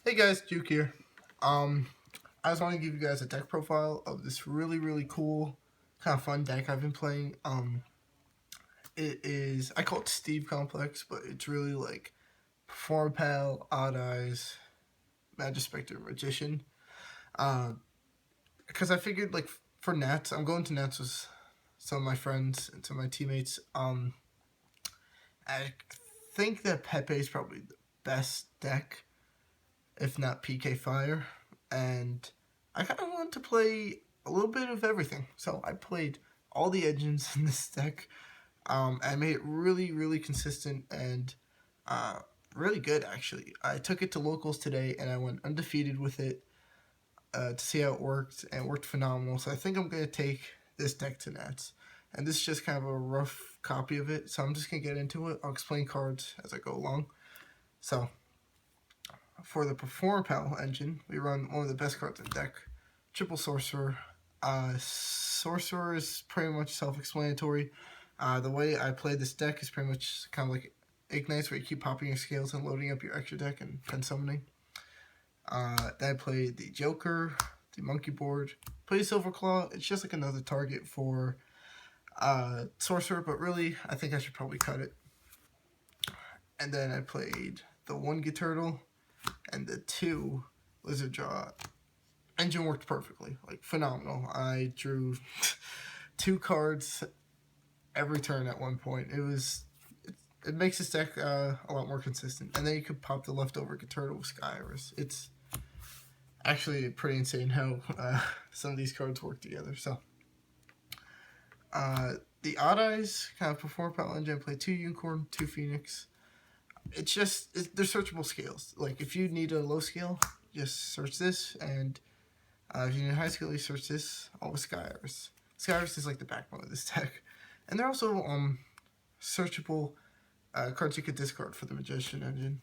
Hey guys, Juke here. I just want to give you guys a deck profile of this really cool, kind of fun deck I've been playing. It is, I call it Steve Complex, but it's really like Preformapal, Odd Eyes, Majespecter, Magician. Because I figured like for Nats, I'm going to Nats with some of my friends and some of my teammates. I think that PePe is probably the best deck, if not PK Fire, and I kind of wanted to play a little bit of everything. So I played all the engines in this deck. I made it really consistent and really good, actually. I took it to locals today and I went undefeated with it to see how it worked, and it worked phenomenal. So I think I'm going to take this deck to Nats. And this is just kind of a rough copy of it, so I'm just going to get into it. I'll explain cards as I go along. So, for the Preformapal engine, we run one of the best cards in the deck, Triple Sorcerer. Sorcerer is pretty much self-explanatory. The way I play this deck is pretty much kind of like Ignites, where you keep popping your scales and loading up your extra deck and then summoning. Then I play the Joker, the Monkey Board, play Silver Claw. It's just like another target for Sorcerer, but really, I think I should probably cut it. And then I played the 1 Turtle and the 2 Lizard Jaw. Engine worked perfectly, like phenomenal. I drew 2 cards every turn at one point. It makes this deck a lot more consistent. And then you could pop the leftover Turtle with Sky Iris. It's actually pretty insane how some of these cards work together. So the Odd Eyes kind of Preformapal engine. I play 2 Unicorn, 2 Phoenix. It's just, they're searchable scales. Like, if you need a low scale, just search this, and if you need a high scale, you search this, all with Sky Iris. Sky Iris is like the backbone of this deck. And they're also searchable cards you could discard for the Magician engine.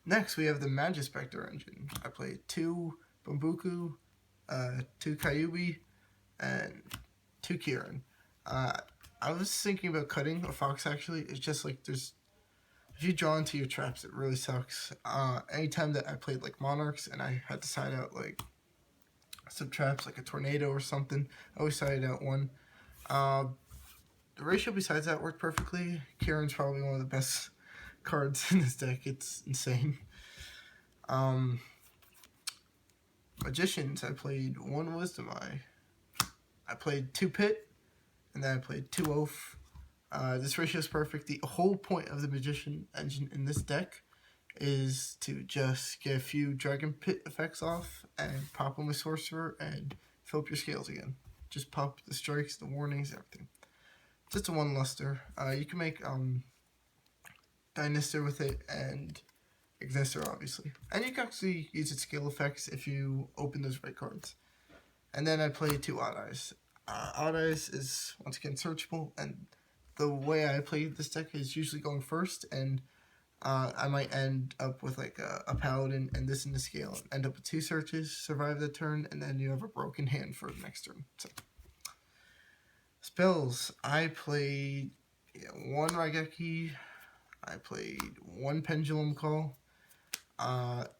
Next, we have the Majespecter engine. I played 2 Bambuku, 2 Kyubi, and 2 Kieran. I was thinking about cutting a Fox, actually. It's just like if you draw into your traps, it really sucks. Anytime that I played like Monarchs and I had to side out like some traps, like a tornado or something, I always sided out one. The ratio besides that worked perfectly. Kieran's probably one of the best cards in this deck. It's insane. Magicians, I played 1 Wisdom Eye. I played 2 Pit, and then I played 2 Oath. This ratio is perfect. The whole point of the Magician engine in this deck is to just get a few Dragon Pit effects off and pop them with Sorcerer and fill up your scales again. Just pop the strikes, the warnings, everything. Just a 1 luster. You can make Dynaster with it and Ignister, obviously. And you can actually use its skill effects if you open those right cards. And then I played 2 Odd Eyes. Odd Eyes is, once again, searchable, and the way I play this deck is usually going first, and I might end up with like a Paladin and this in the scale, and end up with 2 searches, survive the turn, and then you have a broken hand for the next turn. So, spells, I played 1 Raigeki, I played 1 Pendulum Call.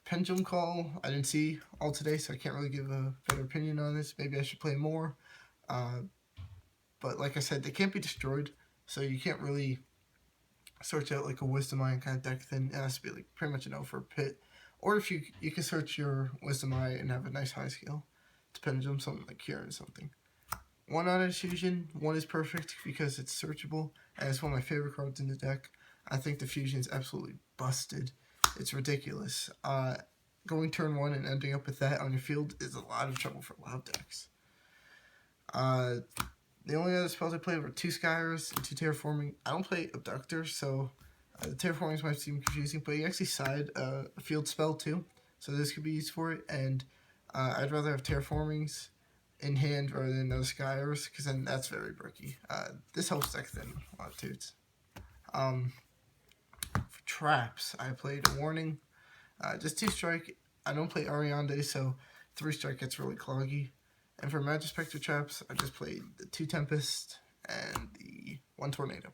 Pendulum Call, I didn't see all today, so I can't really give a better opinion on this. Maybe I should play more. But like I said, they can't be destroyed, so you can't really search out like a Wisdom Eye kind of deck thing. It has to be like pretty much an O for a Pit. Or if you can search your Wisdom Eye and have a nice high scale to Pendulum, something like Kieran or something. 1 Odd Eyes Fusion, 1 is perfect because it's searchable, and it's one of my favorite cards in the deck. I think the Fusion is absolutely busted. It's ridiculous. Going turn 1 and ending up with that on your field is a lot of trouble for a lot of decks. The only other spells I played were 2 Sky Iris and 2 Terraforming. I don't play Abductor, so the Terraformings might seem confusing, but you actually side a field spell too, so this could be used for it, and I'd rather have Terraformings in hand rather than another Sky Iris, because then that's very bricky. This helps deck thin a lot too. For traps, I played a Warning, just 2 strike. I don't play Ariande, so 3 strike gets really cloggy. And for Majespecter traps, I just played the 2 Tempest and the 1 Tornado.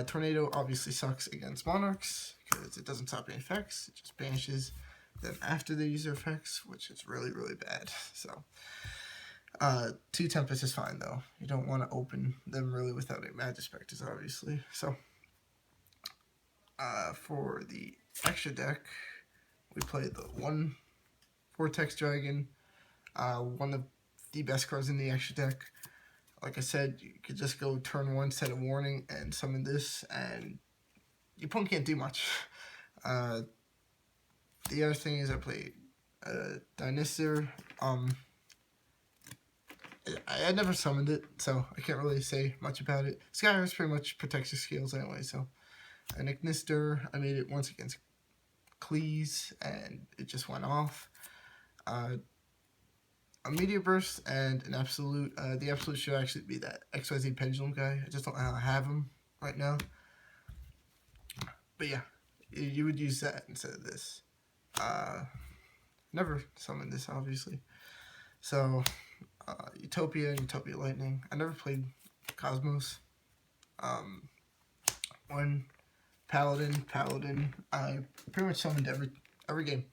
Tornado obviously sucks against Monarchs, because it doesn't stop any effects. It just banishes them after they use their effects, which is really, really bad. So, 2 Tempest is fine, though. You don't want to open them really without a Majespecters, obviously. So, for the extra deck, we play the 1 Vortex Dragon, one of the best cards in the extra deck. Like I said, you could just go turn 1, set a warning, and summon this, and your opponent can't do much. The other thing is I played Demise. I never summoned it, so I can't really say much about it. Skyrim's pretty much protects your skills anyway, so. An Ignister, I made it once against Qliphort, and it just went off. A Meteor Burst and an Absolute. The Absolute should actually be that XYZ Pendulum guy. I just don't know how to have him right now. But yeah, you would use that instead of this. Never summoned this, obviously. So, Utopia and Utopia Lightning. I never played Cosmos. One Paladin. I pretty much summoned every game.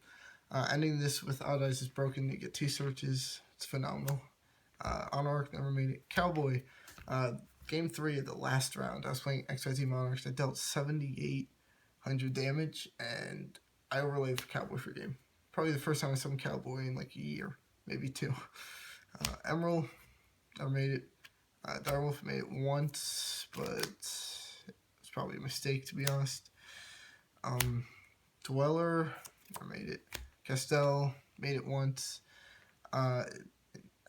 Ending this with Odd Eyes is broken. You get 2 searches. It's phenomenal. Monarch, never made it. Cowboy. Game 3 of the last round, I was playing XYZ Monarchs. I dealt 7,800 damage, and I overlaid for Cowboy for game. Probably the first time I summoned Cowboy in like a year, maybe 2. Emerald, never made it. Direwolf made it once, but it's probably a mistake, to be honest. Dweller, never made it. Castell, made it once.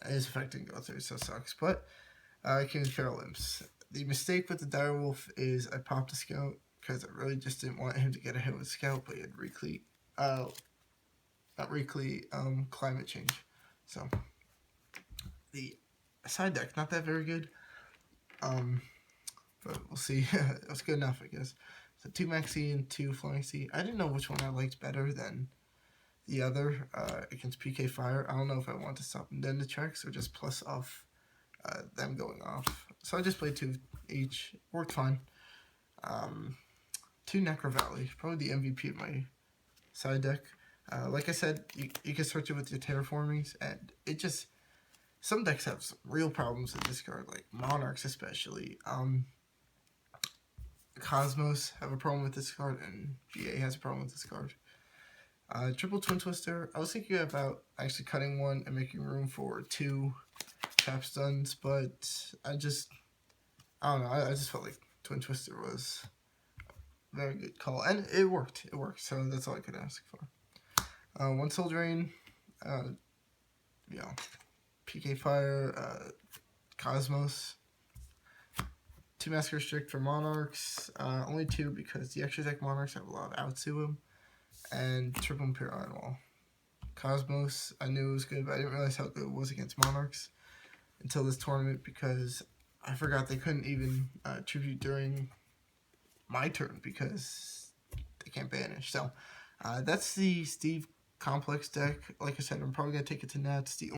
His effect didn't go through, so it sucks. But King's Feral Imps. The mistake with the Direwolf is I popped a Scout because I really just didn't want him to get a hit with Scout, but he had Climate Change. So the side deck, not that very good. But we'll see. It was good enough, I guess. So 2 Maxi and 2 Flying Sea. I didn't know which one I liked better than the other against PK Fire. I don't know if I want to stop them then the tracks or just plus off them going off. So I just played 2 each. Worked fine. 2 Necro Valley. Probably the MVP of my side deck. Like I said, you can search it with your terraformings, and it just... Some decks have some real problems with this card, like Monarchs especially. Cosmos have a problem with this card, and BA has a problem with this card. Triple Twin Twister, I was thinking about actually cutting one and making room for 2 tap stuns, but I don't know, I just felt like Twin Twister was a very good call, and it worked, so that's all I could ask for. 1 Soul Drain, PK Fire, Cosmos. 2 Mask Restrict for Monarchs, only 2 because the extra deck Monarchs have a lot of outs to them, and Triple Imperial Iron Wall. Cosmos, I knew it was good, but I didn't realize how good it was against Monarchs until this tournament because I forgot they couldn't even tribute during my turn because they can't banish. So that's the Steve Complex deck. Like I said, I'm probably going to take it to Nats. The